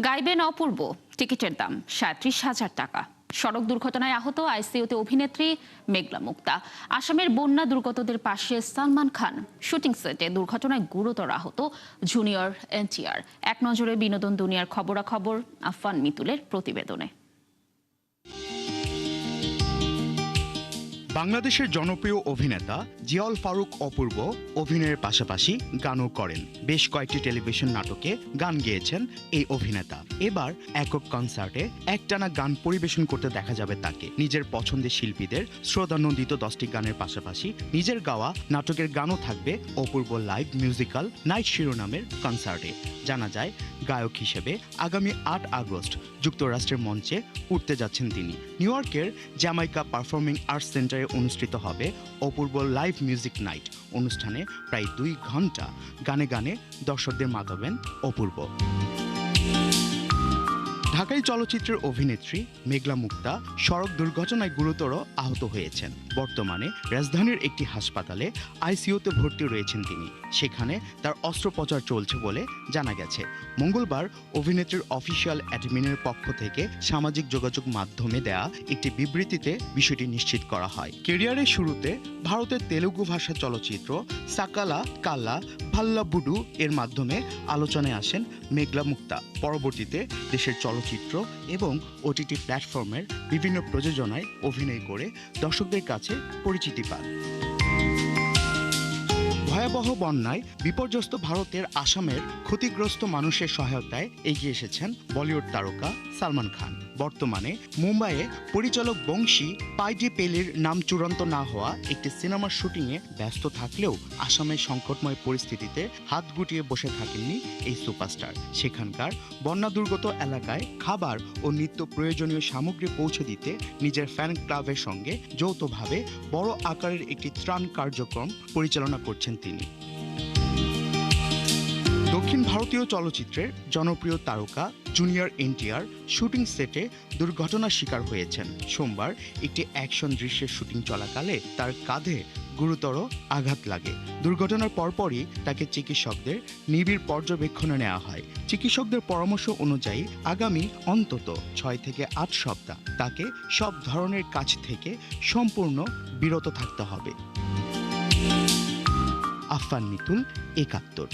গাইবেন অপূর্ব, টিকিটের দাম ৩৭,০০০ টাকা। সড়ক দুর্ঘটনায় আহত আইসিইউতে অভিনেত্রী মেঘলা মুক্তা। আসামের বন্যা দুর্গতদের পাশে সালমান খান। শুটিং সেটে দুর্ঘটনায় গুরুতর আহত জুনিয়র এনটিআর। এক নজরে বিনোদন দুনিয়ার খবরাখবর আফফান মিতুলের প্রতিবেদনে। বাংলাদেশের জনপ্রিয় অভিনেতা জিয়াউল ফারুক অপূর্ব অভিনয়ের পাশাপাশি গানও করেন। বেশ কয়েকটি টেলিভিশন নাটকে গান গেয়েছেন এই অভিনেতা। এবার একক কনসার্টে একটানা গান পরিবেশন করতে দেখা যাবে তাকে। নিজের পছন্দের শিল্পীদের শ্রদ্ধানন্দিত 10টি গানের পাশাপাশি নিজের গাওয়া নাটকের গানও থাকবে অপূর্ব লাইভ মিউজিক্যাল নাইট শিরোনামের কনসার্টে। জানা যায়, গায়ক হিসেবে আগামী 8 আগস্ট যুক্তরাষ্ট্রের মঞ্চে উঠতে যাচ্ছেন তিনি। নিউ ইয়র্কের জ্যামাইকা পারফর্মিং আর্টস সেন্টারে অনুষ্ঠিত হবে অপূর্ব লাইভ মিউজিক নাইট। অনুষ্ঠানে প্রায় 2 ঘন্টা গানে গানে দর্শকদের মাতাবেন অপূর্ব। ঢাকাই চলচ্চিত্রের অভিনেত্রী মেঘলা মুক্তা সড়ক দুর্ঘটনায় গুরুতর আহত হয়েছেন। বর্তমানে রাজধানীর একটি হাসপাতালে আইসিইউতে ভর্তি রয়েছেন তিনি। সেখানে তার অস্ত্রোপচার চলছে বলে জানা গেছে। মঙ্গলবার অভিনেত্রীর অফিসিয়াল অ্যাডমিনের পক্ষ থেকে সামাজিক যোগাযোগ মাধ্যমে দেয়া একটি বিবৃতিতে বিষয়টি নিশ্চিত করা হয়। ক্যারিয়ারের শুরুতে ভারতের তেলুগু ভাষা চলচ্চিত্র সাকালা কালা ভাল্লাবুডু এর মাধ্যমে আলোচনায় আসেন মেঘলা মুক্তা। পরবর্তীতে দেশের চলচ্চিত্র এবং ওটিটি প্ল্যাটফর্মের বিভিন্ন প্রযোজনায় অভিনয় করে দর্শকদের কাছে পরিচিতি পান। ভয়াবহ বন্যায় বিপর্যস্ত ভারতের আসামের ক্ষতিগ্রস্ত মানুষের সহায়তায় এগিয়ে এসেছেন বলিউড তারকা সালমান খান। বর্তমানে মুম্বাইয়ে পরিচালক বংশী পাইডি পেলির নাম চূড়ান্ত না হওয়া একটি সিনেমার শুটিংয়ে ব্যস্ত থাকলেও আসামের সংকটময় পরিস্থিতিতে হাত গুটিয়ে বসে থাকেননি এই সুপারস্টার। সেখানকার বন্যা দুর্গত এলাকায় খাবার ও নিত্য প্রয়োজনীয় সামগ্রী পৌঁছে দিতে নিজের ফ্যান ক্লাবের সঙ্গে যৌথভাবে বড় আকারের একটি ত্রাণ কার্যক্রম পরিচালনা করছেন তিনি। দক্ষিণ ভারতীয় চলচ্চিত্রের জনপ্রিয় তারকা জুনিয়র এনটিআর শুটিং সেটে দুর্ঘটনার শিকার হয়েছেন। সোমবার একটি অ্যাকশন দৃশ্যের শুটিং চলাকালে তার কাঁধে গুরুতর আঘাত লাগে। দুর্ঘটনার পরপরই তাকে চিকিৎসকদের নিবিড় পর্যবেক্ষণে নেওয়া হয়। চিকিৎসকদের পরামর্শ অনুযায়ী আগামী অন্তত 6 থেকে 8 সপ্তাহ তাকে সব ধরনের কাজ থেকে সম্পূর্ণ বিরত থাকতে হবে। আফফান মিতুল, 71।